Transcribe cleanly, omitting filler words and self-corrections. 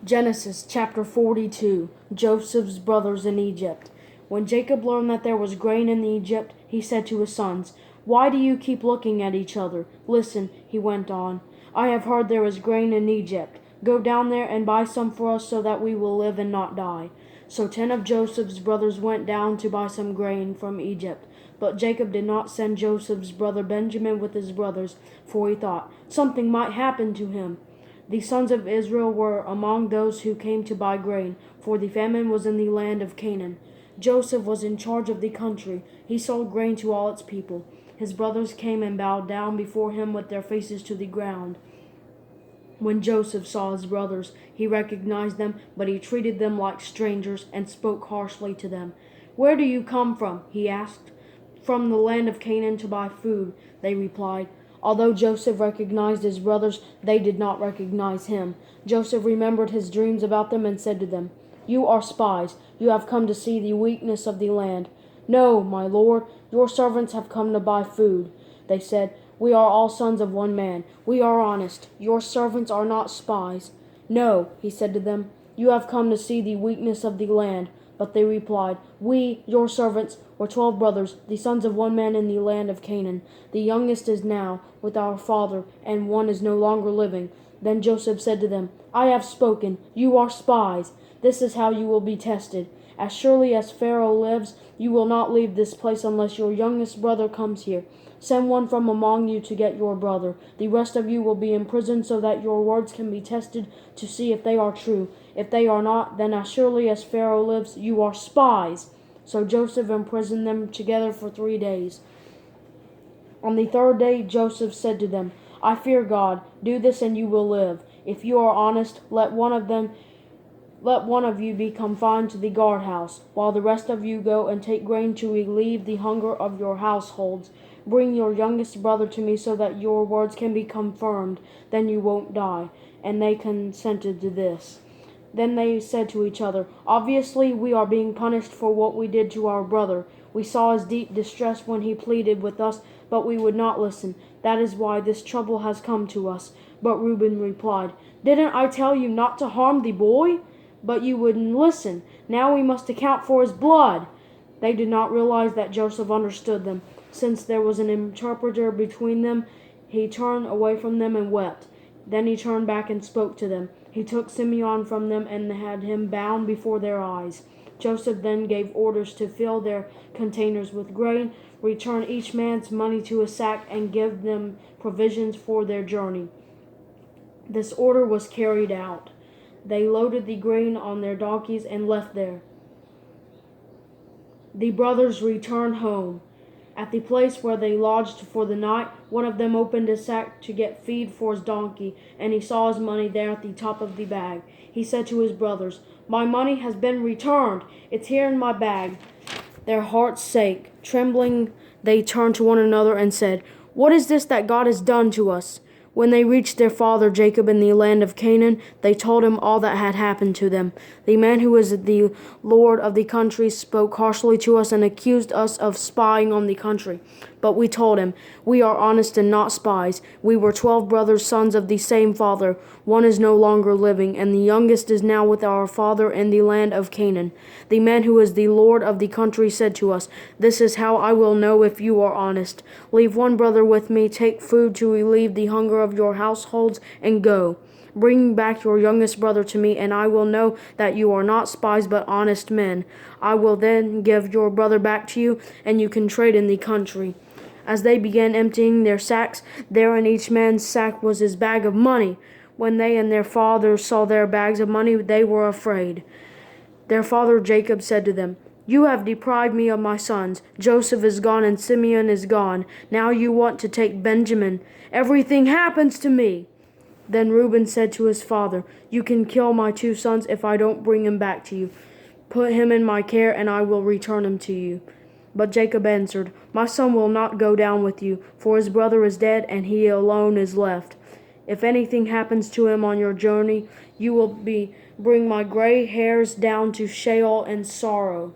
Genesis chapter 42. Joseph's brothers in Egypt. When Jacob learned that there was grain in Egypt, he said to his sons, "Why do you keep looking at each other? Listen," he went on. "I have heard there is grain in Egypt. Go down there and buy some for us so that we will live and not die." So 10 of Joseph's brothers went down to buy some grain from Egypt. But Jacob did not send Joseph's brother Benjamin with his brothers, for he thought, "Something might happen to him." The sons of Israel were among those who came to buy grain, for the famine was in the land of Canaan. Joseph was in charge of the country. He sold grain to all its people. His brothers came and bowed down before him with their faces to the ground. When Joseph saw his brothers, he recognized them, but he treated them like strangers and spoke harshly to them. "Where do you come from?" he asked. "From the land of Canaan to buy food," they replied. Although Joseph recognized his brothers, they did not recognize him. Joseph remembered his dreams about them and said to them, "You are spies. You have come to see the weakness of the land." "No, my lord, your servants have come to buy food." They said, "We are all sons of one man. We are honest. Your servants are not spies." "No," he said to them, "you have come to see the weakness of the land." But they replied, "We, your servants, were 12 brothers, the sons of one man in the land of Canaan. The youngest is now with our father, and one is no longer living." Then Joseph said to them, "I have spoken. You are spies. This is how you will be tested. As surely as Pharaoh lives, you will not leave this place unless your youngest brother comes here. Send one from among you to get your brother. The rest of you will be in prison so that your words can be tested to see if they are true. If they are not, then as surely as Pharaoh lives, you are spies." So Joseph imprisoned them together for 3 days. On the third day Joseph said to them, "I fear God. Do this and you will live. If you are honest, let one of you be confined to the guardhouse, while the rest of you go and take grain to relieve the hunger of your households. Bring your youngest brother to me so that your words can be confirmed. Then you won't die." And they consented to this. Then they said to each other, "Obviously we are being punished for what we did to our brother. We saw his deep distress when he pleaded with us, but we would not listen. That is why this trouble has come to us." But Reuben replied, "Didn't I tell you not to harm the boy? But you wouldn't listen. Now we must account for his blood." They did not realize that Joseph understood them. Since there was an interpreter between them, he turned away from them and wept. Then he turned back and spoke to them. He took Simeon from them and had him bound before their eyes. Joseph then gave orders to fill their containers with grain, return each man's money to his sack, and give them provisions for their journey. This order was carried out. They loaded the grain on their donkeys and left there. The brothers returned home. At the place where they lodged for the night, one of them opened his sack to get feed for his donkey, and he saw his money there at the top of the bag. He said to his brothers, "My money has been returned. It's here in my bag." Their hearts sank. Trembling, they turned to one another and said, "What is this that God has done to us?" When they reached their father Jacob in the land of Canaan, they told him all that had happened to them. "The man who is the lord of the country spoke harshly to us and accused us of spying on the country. But we told him, 'We are honest and not spies. We were 12 brothers, sons of the same father. One is no longer living, and the youngest is now with our father in the land of Canaan.' The man who is the lord of the country said to us, 'This is how I will know if you are honest. Leave one brother with me, take food to relieve the hunger of your households, and go. Bring back your youngest brother to me, and I will know that you are not spies but honest men. I will then give your brother back to you, and you can trade in the country.' As they began emptying their sacks, there in each man's sack was his bag of money. When they and their father saw their bags of money, they were afraid. Their father Jacob said to them, 'You have deprived me of my sons. Joseph is gone and Simeon is gone. Now you want to take Benjamin. Everything happens to me.' Then Reuben said to his father, 'You can kill my 2 sons if I don't bring him back to you. Put him in my care, and I will return him to you.' But Jacob answered, 'My son will not go down with you, for his brother is dead, and he alone is left. If anything happens to him on your journey, you will bring my gray hairs down to Sheol in sorrow.'